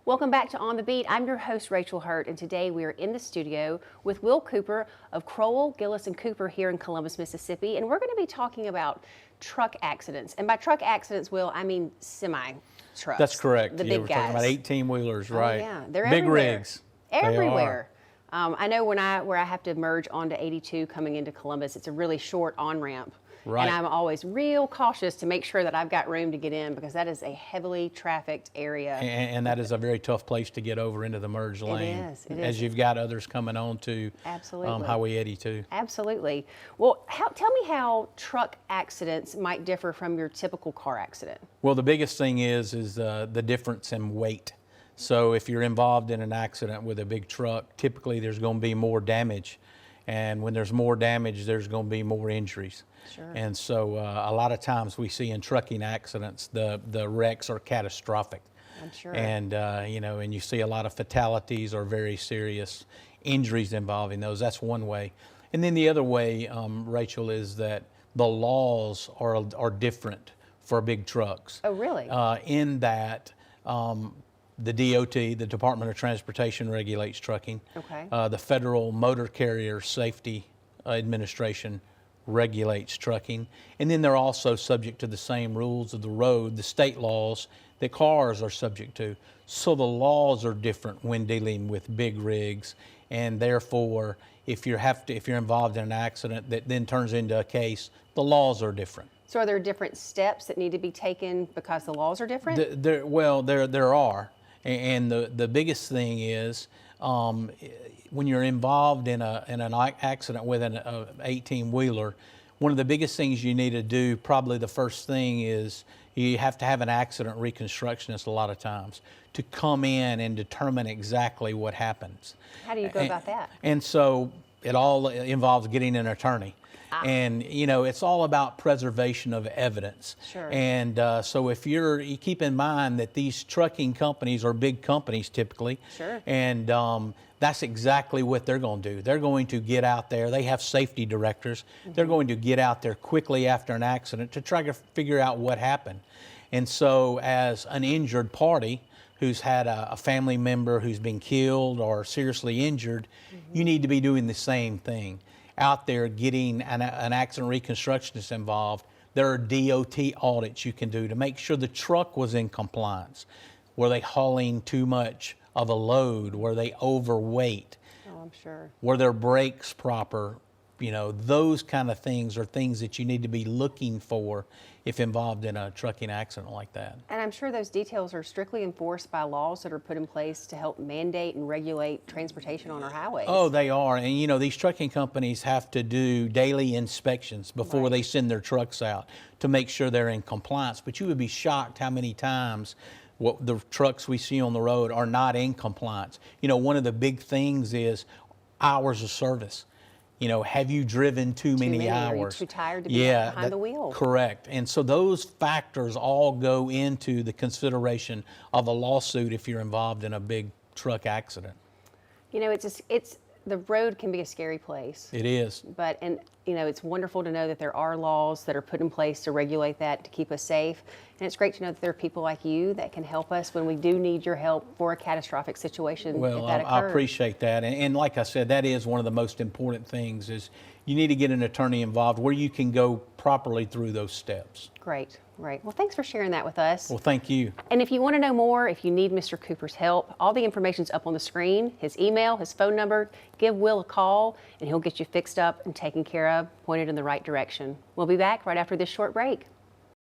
Welcome back to On the Beat. I'm your host, Rachel Hurt, and today we are in the studio with Will Cooper of Crowell, Gillis, and Cooper here in Columbus, Mississippi, and we're going to be talking about truck accidents. And by truck accidents, Will, I mean semi-trucks. That's correct. The Yeah, big we're guys. talking about 18-wheelers, right? Oh, yeah, they're big everywhere. rigs. Everywhere. I know where I have to merge onto 82 coming into Columbus, it's a really short on-ramp. Right. And I'm always real cautious to make sure that I've got room to get in because that is a heavily trafficked area. And that is a very tough place to get over into the merge lane. It is. As you've got others coming on to Highway 82. Absolutely. Well, tell me how truck accidents might differ from your typical car accident. Well, the biggest thing is the difference in weight. So if you're involved in an accident with a big truck, typically there's going to be more damage. And when there's more damage, there's going to be more injuries. Sure. And so a lot of times we see in trucking accidents, the wrecks are catastrophic. I'm sure. And, and you see a lot of fatalities or very serious injuries involving those. That's one way. And then the other way, Rachel, is that the laws are different for big trucks. Oh, really? In that the DOT, the Department of Transportation, regulates trucking. Okay. The Federal Motor Carrier Safety Administration regulates trucking. And then they're also subject to the same rules of the road, the state laws that cars are subject to. So the laws are different when dealing with big rigs, and therefore, if you're involved in an accident that then turns into a case, the laws are different. So are there different steps that need to be taken because the laws are different? There are. And the biggest thing is when you're involved in an accident with an 18-wheeler, one of the biggest things you need to do, probably the first thing, is you have to have an accident reconstructionist a lot of times to come in and determine exactly what happens. How do you go about that? And so it all involves getting an attorney. And, it's all about preservation of evidence. Sure. And so if you keep in mind that these trucking companies are big companies typically. Sure. And that's exactly what they're going to do. They're going to get out there. They have safety directors. Mm-hmm. They're going to get out there quickly after an accident to try to figure out what happened. And so as an injured party who's had a family member who's been killed or seriously injured, you need to be doing the same thing. Out there getting an accident reconstructionist involved. There are DOT audits you can do to make sure the truck was in compliance. Were they hauling too much of a load? Were they overweight? Oh, I'm sure. Were their brakes proper? Those kind of things are things that you need to be looking for if involved in a trucking accident like that. And I'm sure those details are strictly enforced by laws that are put in place to help mandate and regulate transportation on our highways. Oh, they are. And these trucking companies have to do daily inspections before they send their trucks out to make sure they're in compliance. But you would be shocked how many times what the trucks we see on the road are not in compliance. One of the big things is hours of service. Have you driven too many hours? Are you too tired to be behind the wheel? Correct. And so those factors all go into the consideration of a lawsuit if you're involved in a big truck accident. The road can be a scary place. It is. But it's wonderful to know that there are laws that are put in place to regulate that, to keep us safe. And it's great to know that there are people like you that can help us when we do need your help for a catastrophic situation. Well, if that occurs. I appreciate that. And like I said, that is one of the most important things is you need to get an attorney involved where you can go properly through those steps. Great. Well, thanks for sharing that with us. Well, thank you. And if you want to know more, if you need Mr. Cooper's help, all the information's up on the screen, his email, his phone number. Give Will a call, and he'll get you fixed up and taken care of, pointed in the right direction. We'll be back right after this short break.